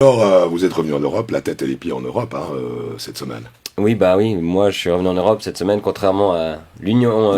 rapport, vous êtes revenu en Europe, la tête et les pieds en Europe, cette semaine. Oui, moi je suis revenu en Europe cette semaine, contrairement à l'Union,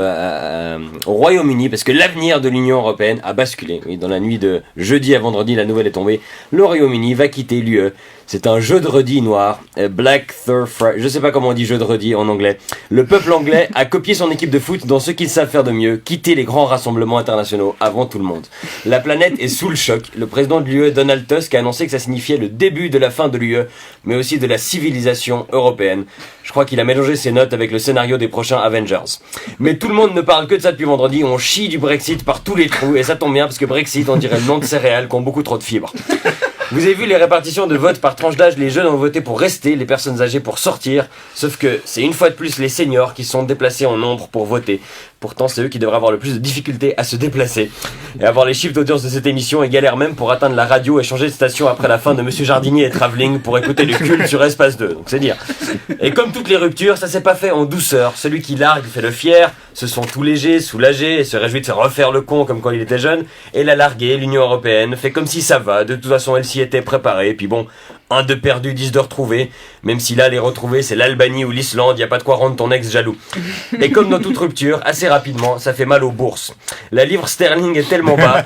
au Royaume-Uni, parce que l'avenir de l'Union Européenne a basculé. Oui, dans la nuit de jeudi à vendredi, la nouvelle est tombée. Le Royaume-Uni va quitter l'UE. C'est un jeu de redis noir, Black Friday, je sais pas comment on dit jeu de redis en anglais. Le peuple anglais a copié son équipe de foot dans ce qu'ils savent faire de mieux, quitter les grands rassemblements internationaux avant tout le monde. La planète est sous le choc. Le président de l'UE, Donald Tusk, a annoncé que ça signifiait le début de la fin de l'UE, mais aussi de la civilisation européenne. Je crois qu'il a mélangé ses notes avec le scénario des prochains Avengers. Mais tout le monde ne parle que de ça depuis vendredi, on chie du Brexit par tous les trous, et ça tombe bien parce que Brexit, on dirait le nom de céréales qui ont beaucoup trop de fibres. Vous avez vu les répartitions de votes par tranche d'âge, les jeunes ont voté pour rester, les personnes âgées pour sortir, sauf que c'est une fois de plus les seniors qui sont déplacés en nombre pour voter. Pourtant, c'est eux qui devraient avoir le plus de difficultés à se déplacer. Et avoir les chiffres d'audience de cette émission, ils galèrent même pour atteindre la radio et changer de station après la fin de Monsieur Jardinier et Travelling pour écouter le culte sur Espace 2. Donc c'est dire. Et comme toutes les ruptures, ça s'est pas fait en douceur. Celui qui largue fait le fier, se sent tout léger, soulagé et se réjouit de se refaire le con comme quand il était jeune. Et la larguée, l'Union Européenne, fait comme si ça va. De toute façon, elle s'y était préparée. Et puis bon, 1 de perdu, 10 de retrouvé. Même si là, les retrouvés, c'est l'Albanie ou l'Islande, y a pas de quoi rendre ton ex jaloux. Et comme dans toute rupture, assez rapidement, ça fait mal aux bourses. La livre sterling est tellement bas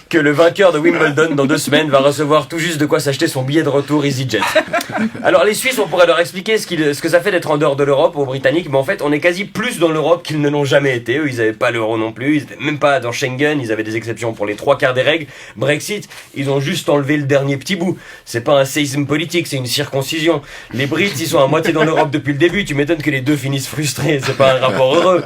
que le vainqueur de Wimbledon dans 2 semaines va recevoir tout juste de quoi s'acheter son billet de retour EasyJet. Alors les Suisses, on pourrait leur expliquer ce que ça fait d'être en dehors de l'Europe aux Britanniques, mais en fait, on est quasi plus dans l'Europe qu'ils ne l'ont jamais été. Eux, ils avaient pas l'euro non plus, ils étaient même pas dans Schengen, ils avaient des exceptions pour les 3/4 des règles. Brexit, ils ont juste enlevé le dernier petit bout. C'est pas un séisme politique, c'est une circoncision. Les Brits, ils sont à moitié dans l'Europe depuis le début, tu m'étonnes que les deux finissent frustrés, c'est pas un rapport heureux.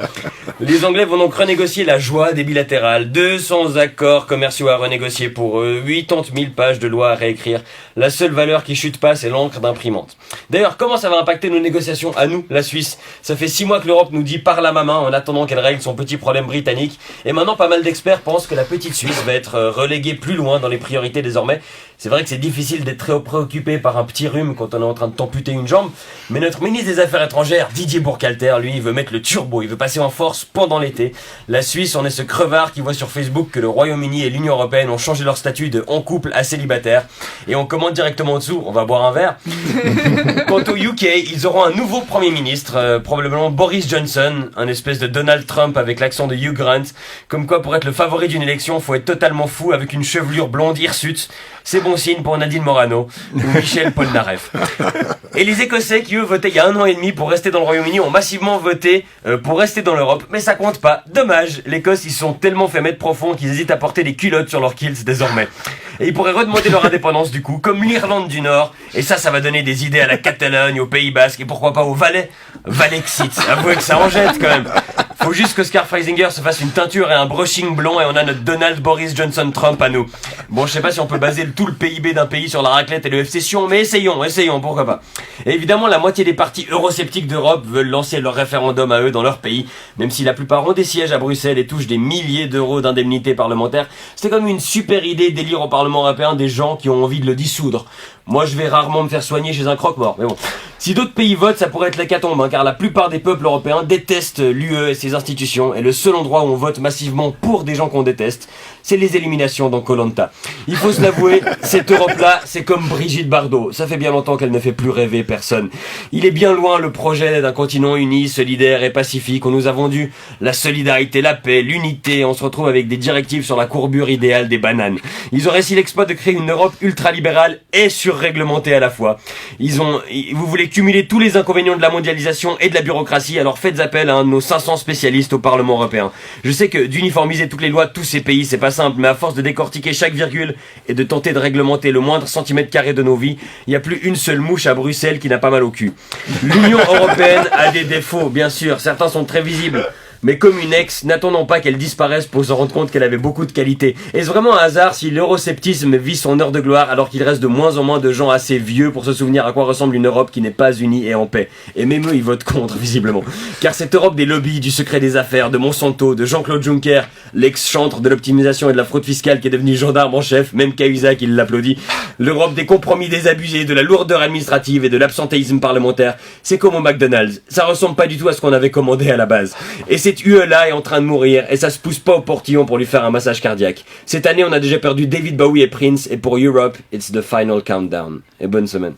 Les Anglais vont donc renégocier la joie des bilatérales, 200 accords commerciaux à renégocier pour eux, 80 000 pages de lois à réécrire. La seule valeur qui chute pas, c'est l'encre d'imprimante. D'ailleurs, comment ça va impacter nos négociations à nous, la Suisse? Ça fait 6 mois que l'Europe nous dit par la main en attendant qu'elle règle son petit problème britannique. Et maintenant, pas mal d'experts pensent que la petite Suisse va être reléguée plus loin dans les priorités désormais. C'est vrai que c'est difficile d'être très préoccupé par un petit rhume quand on est en train de t'amputer une jambe, mais notre ministre des Affaires étrangères, Didier Burkhalter, lui, il veut mettre le turbo, il veut passer en force pendant l'été. La Suisse, on est ce crevard qui voit sur Facebook que le Royaume-Uni et l'Union Européenne ont changé leur statut de en couple à célibataire, et on commente directement en dessous, on va boire un verre. Quant au UK, ils auront un nouveau Premier ministre, probablement Boris Johnson, un espèce de Donald Trump avec l'accent de Hugh Grant, comme quoi pour être le favori d'une élection, faut être totalement fou avec une chevelure blonde hirsute. C'est bon signe pour Nadine Morano ou Michel Polnareff. Et les Écossais qui eux votaient il y a 1 an et demi pour rester dans le Royaume-Uni ont massivement voté pour rester dans l'Europe, mais ça compte pas. Dommage, l'Écosse ils se sont tellement fait mettre profond qu'ils hésitent à porter des culottes sur leurs kilts désormais. Et ils pourraient redemander leur indépendance du coup, comme l'Irlande du Nord, et ça va donner des idées à la Catalogne, au Pays Basque, et pourquoi pas au Valais. Valexit, avouez que ça en jette quand même. Faut juste que Oscar Freisinger se fasse une teinture et un brushing blond et on a notre Donald Boris Johnson Trump à nous. Bon, je sais pas si on peut baser tout le PIB d'un pays sur la raclette et le FC Sion, mais essayons, pourquoi pas. Et évidemment, la moitié des partis eurosceptiques d'Europe veulent lancer leur référendum à eux dans leur pays, même si la plupart ont des sièges à Bruxelles et touchent des milliers d'euros d'indemnités parlementaires. C'était comme une super idée d'élire au Parlement européen des gens qui ont envie de le dissoudre. Moi, je vais rarement me faire soigner chez un croque-mort, mais bon. Si d'autres pays votent, ça pourrait être l'hécatombe, car la plupart des peuples européens détestent l'UE et ses institutions, et le seul endroit où on vote massivement pour des gens qu'on déteste, c'est les éliminations dans Koh-Lanta. Il faut se l'avouer, cette Europe-là, c'est comme Brigitte Bardot. Ça fait bien longtemps qu'elle ne fait plus rêver personne. Il est bien loin le projet d'un continent uni, solidaire et pacifique. On nous a vendu la solidarité, la paix, l'unité. On se retrouve avec des directives sur la courbure idéale des bananes. Ils ont réussi l'exploit de créer une Europe ultra-libérale et surréglementée à la fois. Vous voulez cumuler tous les inconvénients de la mondialisation et de la bureaucratie, alors faites appel à un de nos 500 spécialistes au Parlement européen. Je sais que d'uniformiser toutes les lois de tous ces pays, c'est pas simple, mais à force de décortiquer chaque virgule et de tenter de réglementer le moindre centimètre carré de nos vies, il n'y a plus une seule mouche à Bruxelles qui n'a pas mal au cul. L'Union européenne a des défauts, bien sûr, certains sont très visibles. Mais comme une ex, n'attendons pas qu'elle disparaisse pour se rendre compte qu'elle avait beaucoup de qualités. Est-ce vraiment un hasard si l'eurosceptisme vit son heure de gloire alors qu'il reste de moins en moins de gens assez vieux pour se souvenir à quoi ressemble une Europe qui n'est pas unie et en paix? Et même eux, ils votent contre, visiblement. Car cette Europe des lobbies, du secret des affaires, de Monsanto, de Jean-Claude Juncker, l'ex-chantre de l'optimisation et de la fraude fiscale qui est devenu gendarme en chef, même Cahuzac, il l'applaudit. L'Europe des compromis désabusés, de la lourdeur administrative et de l'absentéisme parlementaire, c'est comme au McDonald's. Ça ressemble pas du tout à ce qu'on avait commandé à la base. Et c'est cet UE-là est en train de mourir et ça se pousse pas au portillon pour lui faire un massage cardiaque. Cette année, on a déjà perdu David Bowie et Prince et pour Europe, it's the final countdown. Et bonne semaine.